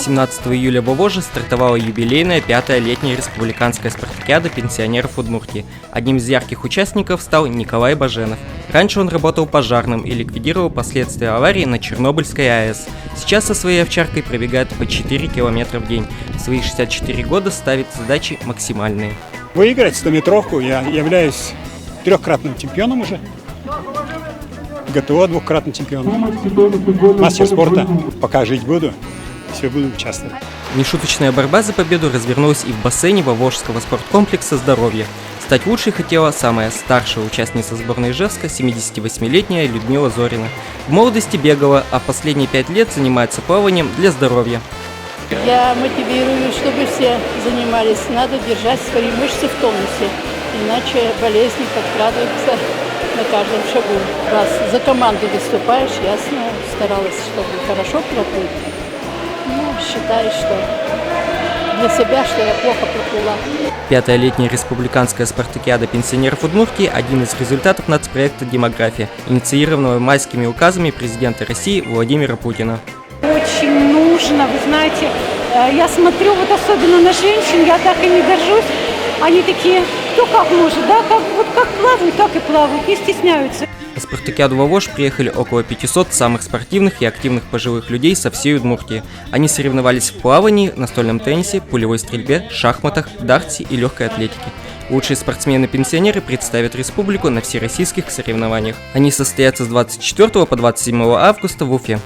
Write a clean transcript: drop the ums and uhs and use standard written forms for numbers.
18 июля в Вовоже стартовала юбилейная 5-я летняя республиканская спартакиада пенсионеров Удмуртии. Одним из ярких участников стал Николай Баженов. Раньше он работал пожарным и ликвидировал последствия аварии на Чернобыльской АЭС. Сейчас со своей овчаркой пробегает по 4 километра в день. В свои 64 года ставит задачи максимальные. Выиграть 100-метровку я являюсь трехкратным чемпионом уже. ГТО двухкратным чемпионом. Мастер спорта. Пока жить буду, все буду участвовать. Нешуточная борьба за победу развернулась и в бассейне Вовожского спорткомплекса «Здоровье». Стать лучшей хотела самая старшая участница сборной Ижевска, 78-летняя Людмила Зорина. В молодости бегала, а последние 5 лет занимается плаванием для здоровья. Я мотивирую, чтобы все занимались. Надо держать свои мышцы в тонусе, иначе болезни подкрадываются на каждом шагу. Раз за команду выступаешь, ясно, старалась, чтобы хорошо проплыть. Ну, считаю, что для себя, что я плохо проплыла. 5-я летняя республиканская спартакиада пенсионеров Удмуртии – один из результатов нацпроекта «Демография», инициированного майскими указами президента России Владимира Путина. Очень нужно, вы знаете, я смотрю вот особенно на женщин, я так ими горжусь. Они такие, кто как может, да, как плавают, так и плавают, не стесняются. На спартакиаду Вовож приехали около 500 самых спортивных и активных пожилых людей со всей Удмуртии. Они соревновались в плавании, настольном теннисе, пулевой стрельбе, шахматах, дартсе и легкой атлетике. Лучшие спортсмены-пенсионеры представят республику на всероссийских соревнованиях. Они состоятся с 24 по 27 августа в Уфе.